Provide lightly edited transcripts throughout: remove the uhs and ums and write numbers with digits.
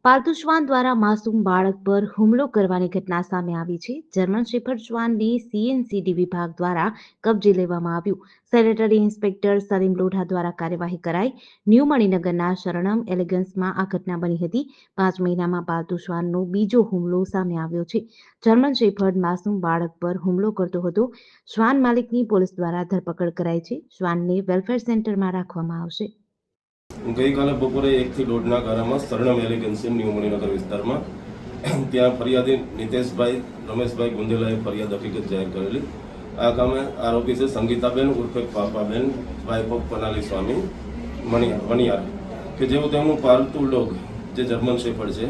પાલતુ શ્વાન દ્વારા માસૂમ બાળક પર હુમલો કરવાની ઘટના સામે આવી છે. જર્મન શેફર્ડ શ્વાનને સીએનસીડી વિભાગ દ્વારા કબજે લેવામાં આવ્યું. સેનેટરી ઇન્સ્પેક્ટર સલીમ લોઢા દ્વારા કાર્યવાહી કરાઈ. ન્યૂ મણિનગરના શરણમ એલિગન્સમાં આ ઘટના બની હતી. 5 મહિનામાં પાલતુ શ્વાનનો બીજો હુમલો સામે આવ્યો છે. જર્મન શેફર્ડ માસૂમ બાળક પર હુમલો કરતો હતો. શ્વાન માલિકની પોલીસ દ્વારા ધરપકડ કરાઈ છે. શ્વાનને વેલફેર સેન્ટરમાં રાખવામાં આવશે. ગઈકાલે બપોરે 1 થી 1:30ના ગાળામાં શરણમ એલિગન્સી ન્યૂ મણિનગર વિસ્તારમાં ત્યાં ફરિયાદી નિતેશભાઈ રમેશભાઈ ગુંદેલાએ ફરિયાદ હકીકત જાહેર કરેલી. આ કામે આરોપી છે સંગીતાબેન ઉર્ફે પાપાબેન વાઇફ ઓફ પનાલી સ્વામી વણિયાર કે જેઓ તેમનું પાલતુ ડોગ જે જર્મન શેફર્ડ છે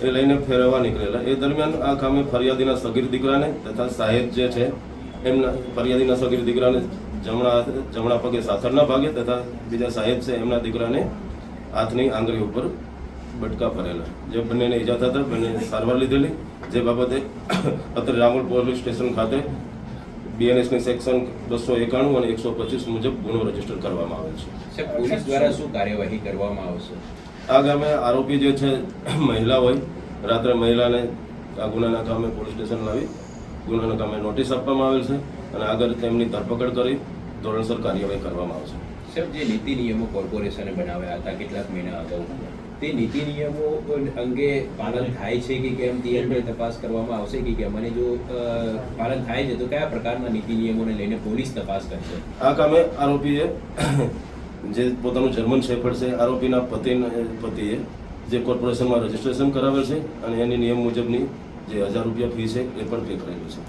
એ લઈને ફેરવવા નીકળેલા. એ દરમિયાન આ કામે ફરિયાદીના સગીર દીકરાને તથા સાહેબ જે છે એમના ફરિયાદીના સગીર દીકરાને જમણા પગે સાથળના ભાગે તથા બીજા સાહેબ છે એમના દીકરાને હાથની આંગળી ઉપર બટકા ભરેલા. જે બંનેને ઈજા થતા બંને સારવાર લીધેલી. જે બાબતે અત્યારે રામોલ પોલીસ સ્ટેશન ખાતે બીએનએસની સેક્શન 291 અને 125 મુજબ ગુનો રજીસ્ટર કરવામાં આવેલ છે. પોલીસ દ્વારા શું કાર્યવાહી કરવામાં આવશે? આ ગામે આરોપી જે છે મહિલા હોય, રાત્રે મહિલાને આ ગુનાના કામે પોલીસ સ્ટેશન લાવી ગુનાના કામે નોટિસ આપવામાં આવેલ છે અને આગળ તેમની ધરપકડ કરી ધોરણસર કાર્યવાહી કરવામાં આવશે. સાહેબ, જે નીતિ નિયમો કોર્પોરેશને બનાવ્યા હતા કેટલાક મહિના અગાઉ, તે નીતિ નિયમો અંગે પાલન થાય છે કે કેમ તે અંગે તપાસ કરવામાં આવશે કે કેમ, અને જો પાલન થાય છે તો કયા પ્રકારના નીતિ નિયમોને લઈને પોલીસ તપાસ કરશે? આ કામે આરોપીએ જે પોતાનું જર્મન શેફર્ડ છે આરોપીના પતિએ જે કોર્પોરેશનમાં રજીસ્ટ્રેશન કરાવેલ છે અને એની નિયમ મુજબની જે 1000 રૂપિયા ફી છે એ પણ પે કરેલું છે.